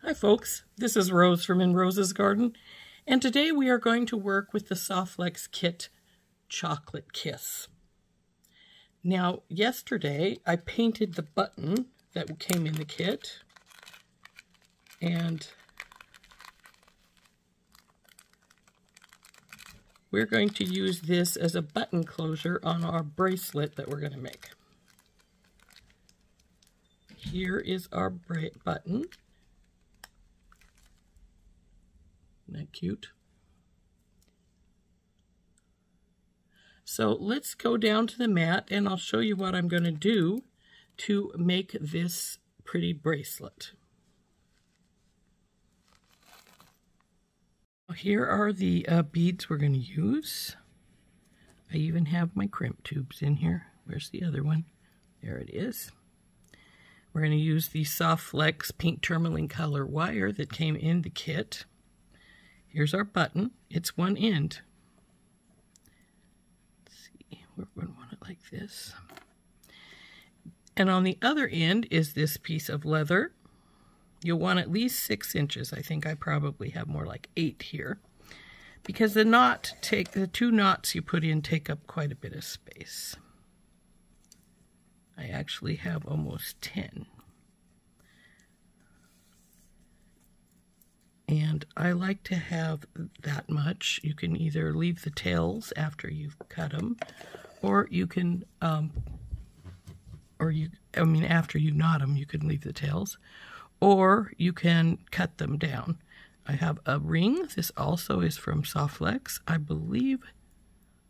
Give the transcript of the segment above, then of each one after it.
Hi folks, this is Rose from In Rose's Garden, and today we are going to work with the SoftFlex kit Chocolate Kiss. Now, yesterday I painted the button that came in the kit, and we're going to use this as a button closure on our bracelet that we're going to make. Here is our button. Isn't that cute? So let's go down to the mat and I'll show you what I'm going to do to make this pretty bracelet. Here are the beads we're going to use. I even have my crimp tubes in here. Where's the other one? There it is. We're going to use the SoftFlex pink tourmaline color wire that came in the kit. Here's our button. It's one end. Let's see, we're going to want it like this. And on the other end is this piece of leather. You'll want at least 6 inches. I think I probably have more like 8 here. Because the 2 knots you put in take up quite a bit of space. I actually have almost 10. And I like to have that much. You can either leave the tails after you've cut them, or you can, after you knot them, you can leave the tails, or you can cut them down. I have a ring. This also is from SoftFlex. I believe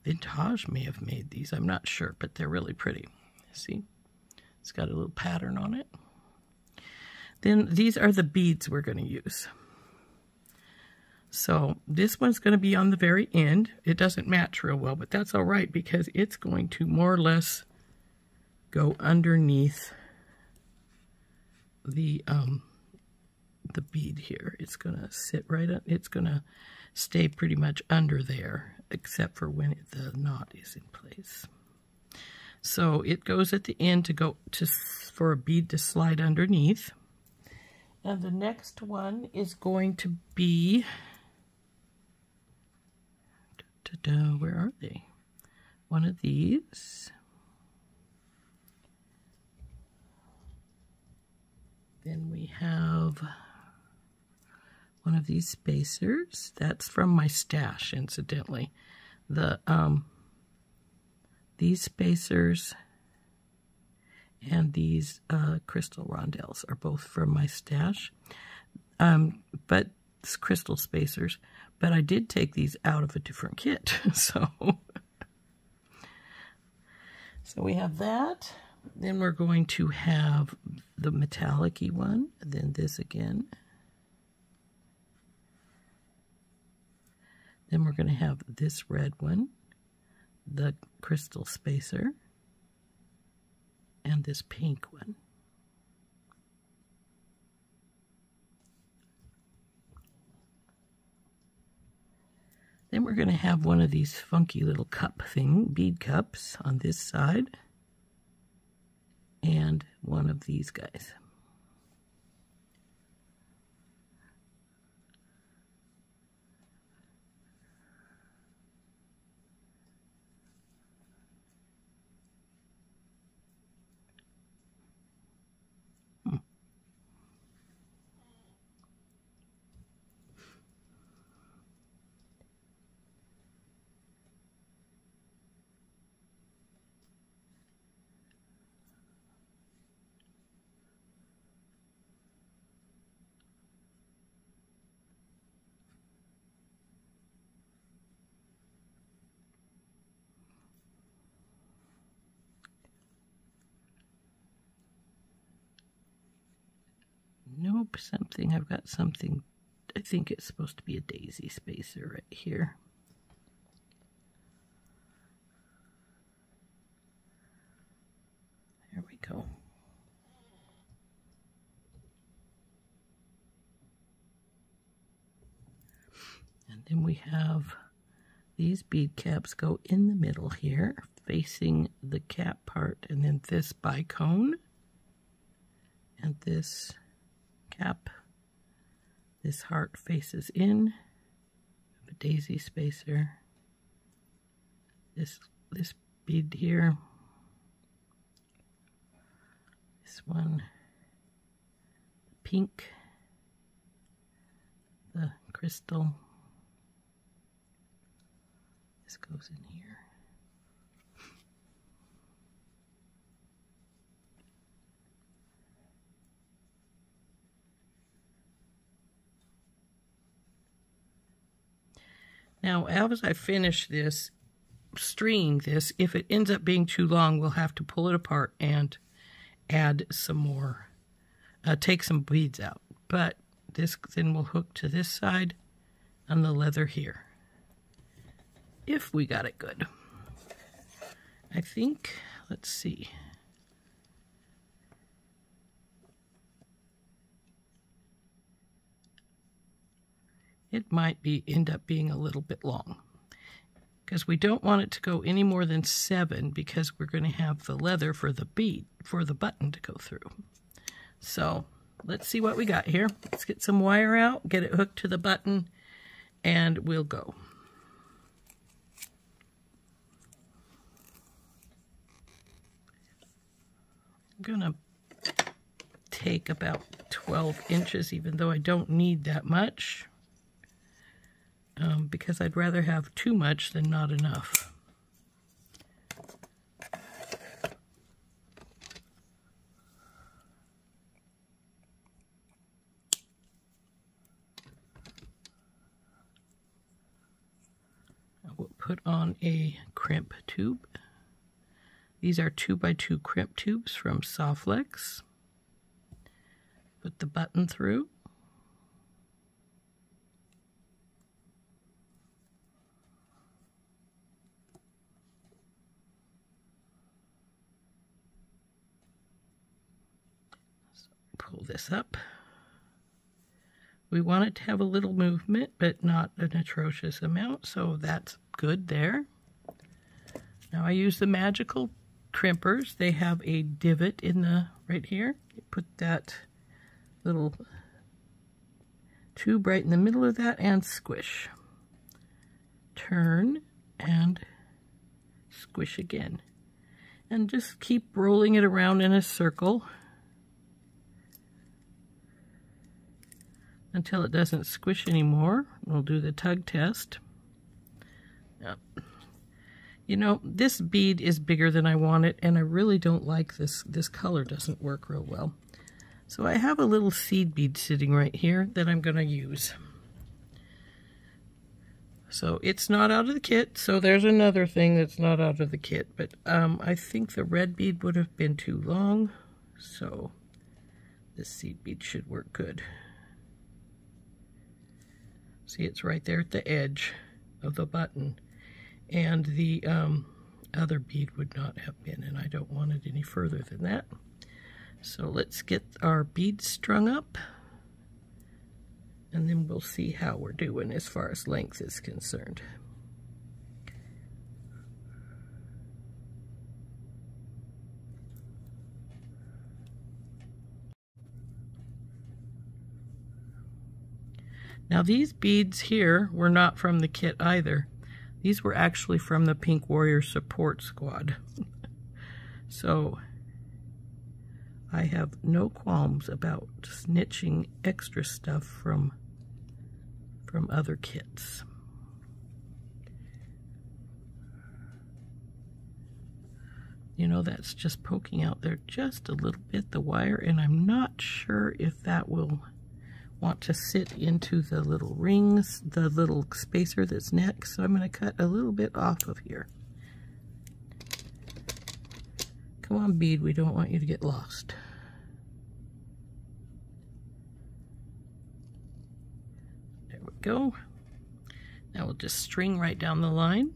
Vintage may have made these. I'm not sure, but they're really pretty. See? It's got a little pattern on it. Then these are the beads we're going to use. So this one's going to be on the very end. It doesn't match real well, but that's all right because it's going to more or less go underneath the bead here. It's going to sit right up. It's going to stay pretty much under there, except for when the knot is in place. So it goes at the end for a bead to slide underneath. And the next one is going to be, where are they? One of these. Then we have one of these spacers. That's from my stash, incidentally. These spacers and these crystal rondelles are both from my stash. But it's crystal spacers. But I did take these out of a different kit. So we have that. Then we're going to have the metallic-y one. Then this again. Then we're going to have this red one. The crystal spacer. And this pink one. Then we're going to have one of these funky little bead cups on this side, and one of these guys. Nope, I've got something, I think it's supposed to be a daisy spacer right here. There we go. And then we have these bead caps go in the middle here, facing the cap part, and then this bicone and this cap This heart faces in, a daisy spacer. This bead here. This one, pink, the crystal. This goes in here. Now, as I finish this, stringing this, if it ends up being too long, we'll have to pull it apart and add some more, take some beads out. But this then will hook to this side on the leather here, if we got it good. I think, let's see. It might end up being a little bit long, because we don't want it to go any more than 7, because we're going to have the leather for the bead, for the button to go through. So let's see what we got here. Let's get some wire out, get it hooked to the button, and we'll go. I'm going to take about 12 inches, even though I don't need that much. Because I'd rather have too much than not enough. I will put on a crimp tube. These are 2x2 crimp tubes from SoftFlex. Put the button through. Pull this up. We want it to have a little movement, but not an atrocious amount, so that's good there. Now I use the magical crimpers. They have a divot in the right here. You put that little tube right in the middle of that and squish. Turn and squish again. And just keep rolling it around in a circle until it doesn't squish anymore. We'll do the tug test. Yep. You know, this bead is bigger than I want it, and I really don't like this. This color doesn't work real well. So I have a little seed bead sitting right here that I'm going to use. So it's not out of the kit, so there's another thing that's not out of the kit. But I think the red bead would have been too long, so this seed bead should work good. See, it's right there at the edge of the button, and the other bead would not have been, and I don't want it any further than that. So let's get our beads strung up, and then we'll see how we're doing as far as length is concerned. Now these beads here were not from the kit either. These were actually from the Pink Warrior Support Squad. So I have no qualms about snitching extra stuff from other kits. You know, that's just poking out there just a little bit, the wire, and I'm not sure if that will want to sit into the little rings, the little spacer that's next, so I'm going to cut a little bit off of here. Come on, bead, we don't want you to get lost. There we go. Now we'll just string right down the line.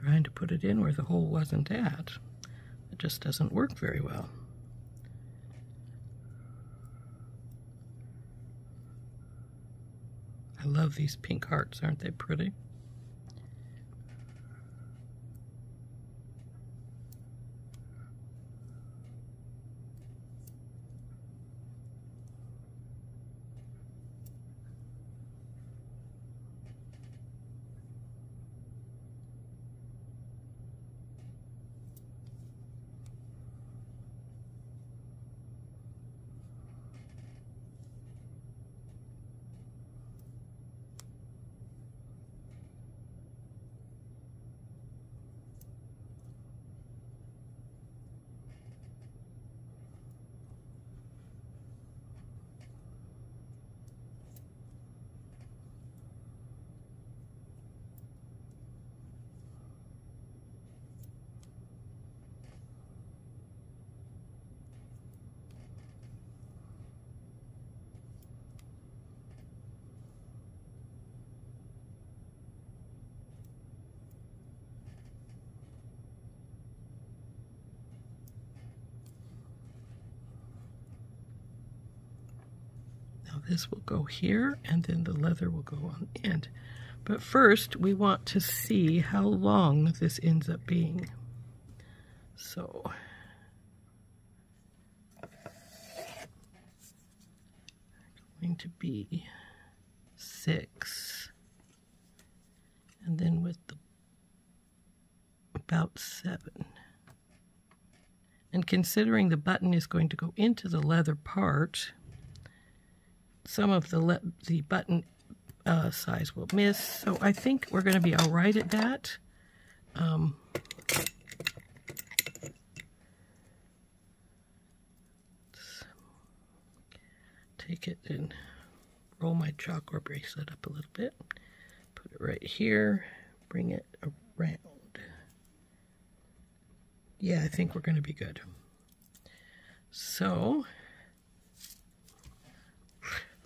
trying to put it in where the hole wasn't at. It just doesn't work very well. I love these pink hearts, aren't they pretty? This will go here, and then the leather will go on the end. But first, we want to see how long this ends up being. So, going to be 6, and then with the about 7. And considering the button is going to go into the leather part, some of the button size will miss, so I think we're going to be all right at that. Take it and roll my chalk or bracelet up a little bit. Put it right here. Bring it around. Yeah, I think we're going to be good. So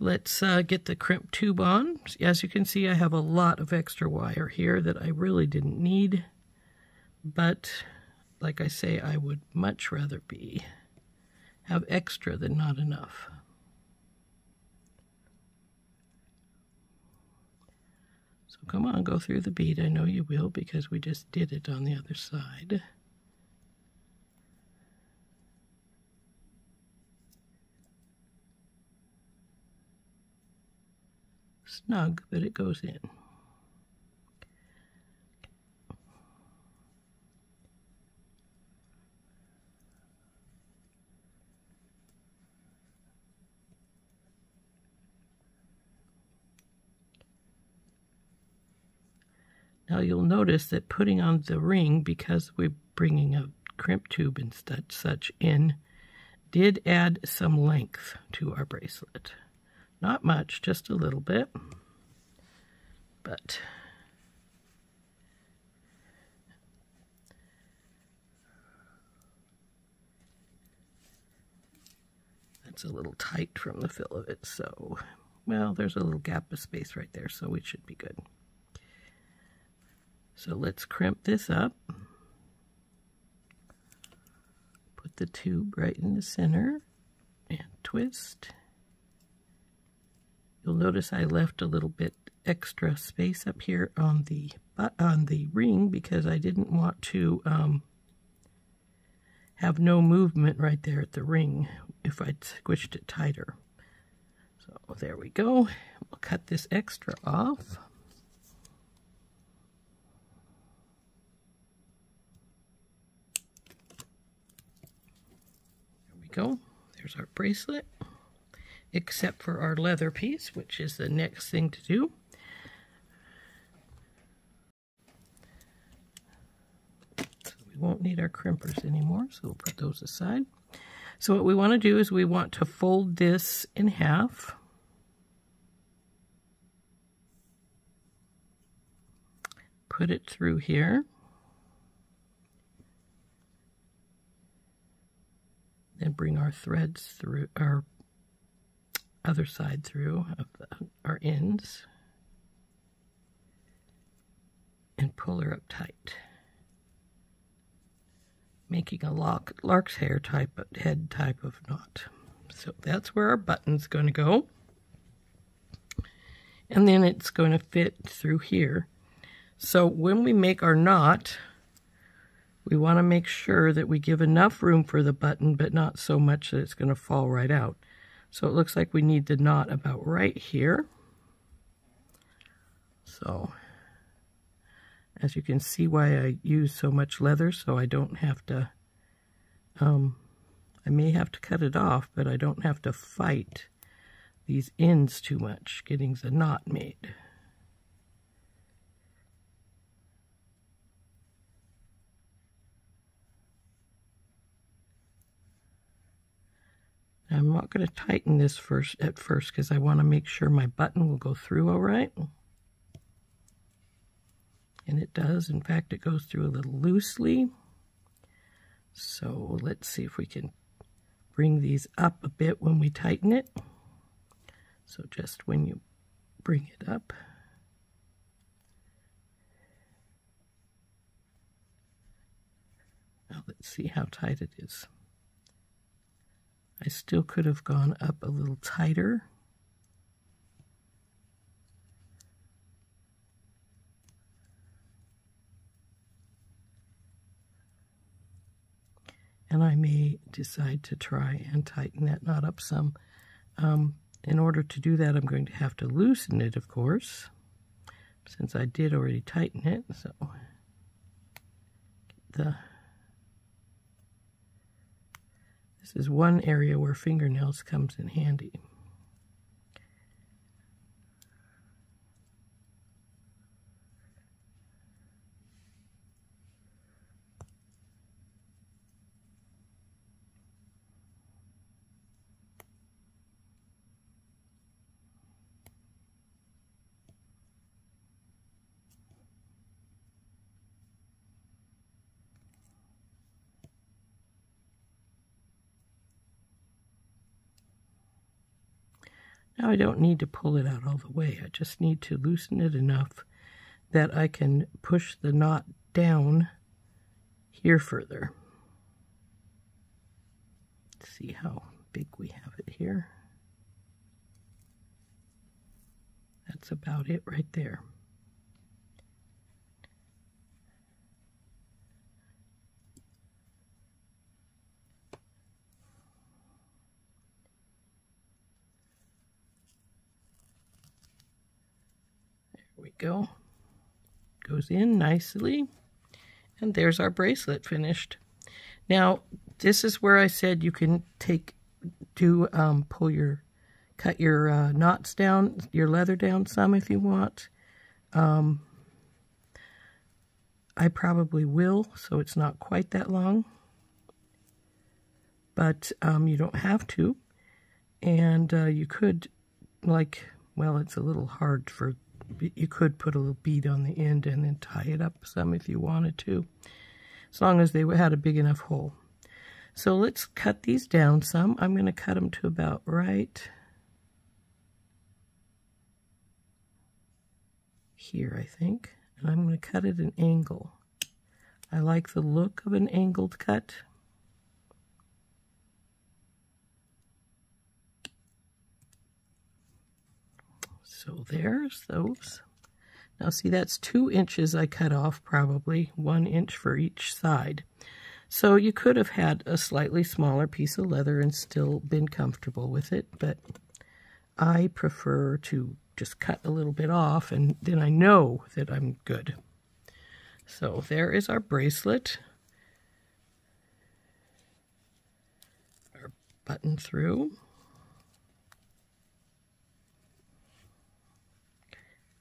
let's get the crimp tube on. As you can see, I have a lot of extra wire here that I really didn't need. But, like I say, I would much rather have extra than not enough. So come on, go through the bead. I know you will because we just did it on the other side. Snug, but it goes in. Now you'll notice that putting on the ring, because we're bringing a crimp tube and such in, did add some length to our bracelet. Not much, just a little bit, but that's a little tight from the fill of it, so, well, there's a little gap of space right there, so it should be good. So let's crimp this up. Put the tube right in the center and twist. You'll notice I left a little bit extra space up here on the ring because I didn't want to have no movement right there at the ring if I'd squished it tighter. So there we go. We'll cut this extra off. There we go. There's our bracelet. Except for our leather piece, which is the next thing to do. So we won't need our crimpers anymore, so we'll put those aside. So what we want to do is we want to fold this in half. Put it through here. Then bring our threads through, our other side through of our ends, and pull her up tight. making a lark's hair head type of knot. So that's where our button's going to go. And then it's going to fit through here. So when we make our knot, we want to make sure that we give enough room for the button, but not so much that it's going to fall right out. So it looks like we need the knot about right here. So as you can see why I use so much leather, so I don't have to, I may have to cut it off, but I don't have to fight these ends too much, getting the knot made. I'm not going to tighten this at first because I want to make sure my button will go through all right. And it does. In fact, it goes through a little loosely. So let's see if we can bring these up a bit when we tighten it. So just when you bring it up. Now let's see how tight it is. I still could have gone up a little tighter. And I may decide to try and tighten that knot up some. In order to do that, I'm going to have to loosen it, of course, since I did already tighten it. So this is one area where fingernails comes in handy. Now I don't need to pull it out all the way. I just need to loosen it enough that I can push the knot down here further. Let's see how big we have it here. That's about it right there. We go. Goes in nicely, and there's our bracelet finished. Now this is where I said you can cut your knots down, your leather down some if you want. I probably will, so it's not quite that long, but you don't have to. And you could, well, it's a little hard for. You could put a little bead on the end and then tie it up some if you wanted to, as long as they had a big enough hole. So let's cut these down some. I'm going to cut them to about right here, I think. And I'm going to cut at an angle. I like the look of an angled cut. So there's those. Now see, that's 2 inches I cut off, probably 1 inch for each side. So you could have had a slightly smaller piece of leather and still been comfortable with it, but I prefer to just cut a little bit off, and then I know that I'm good. So there is our bracelet. Our button through.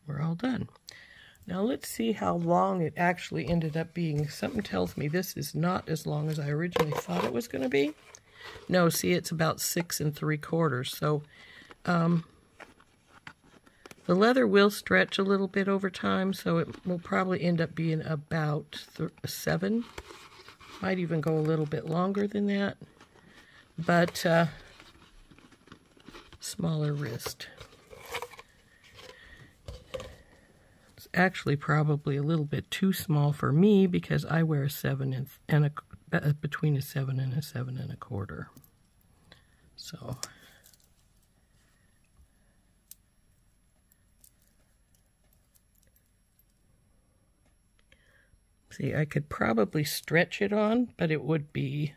We're all done. Now let's see how long it actually ended up being. Something tells me this is not as long as I originally thought it was going to be. No, see, it's about 6 3/4. So the leather will stretch a little bit over time, so it will probably end up being about 7. Might even go a little bit longer than that, but smaller wrist. Actually probably a little bit too small for me because I wear a 7 and between a 7 and a 7 1/4. So see, I could probably stretch it on, but it would be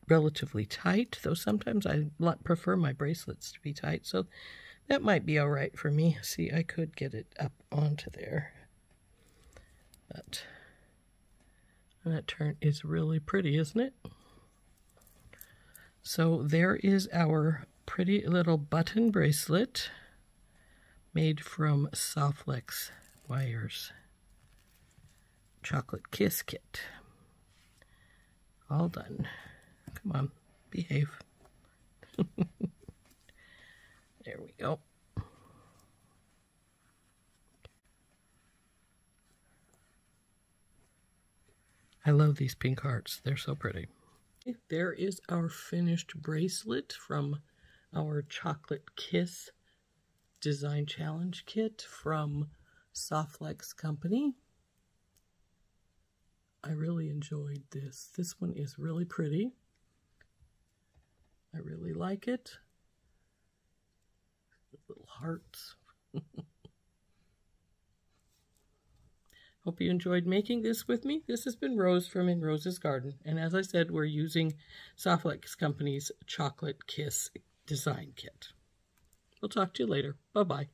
relatively tight, though sometimes I prefer my bracelets to be tight, so that might be all right for me. See, I could get it up onto there, but that turn is really pretty, isn't it? So there is our pretty little button bracelet made from SoftFlex wires. Chocolate Kiss kit. All done. Come on, behave. There we go. I love these pink hearts. They're so pretty. There is our finished bracelet from our Chocolate Kiss Design Challenge kit from SoftFlex Company. I really enjoyed this. This one is really pretty. I really like it. Little hearts. Hope you enjoyed making this with me. This has been Rose from In Rose's Garden. And as I said, we're using SoftFlex Company's Chocolate Kiss Design Kit. We'll talk to you later. Bye-bye.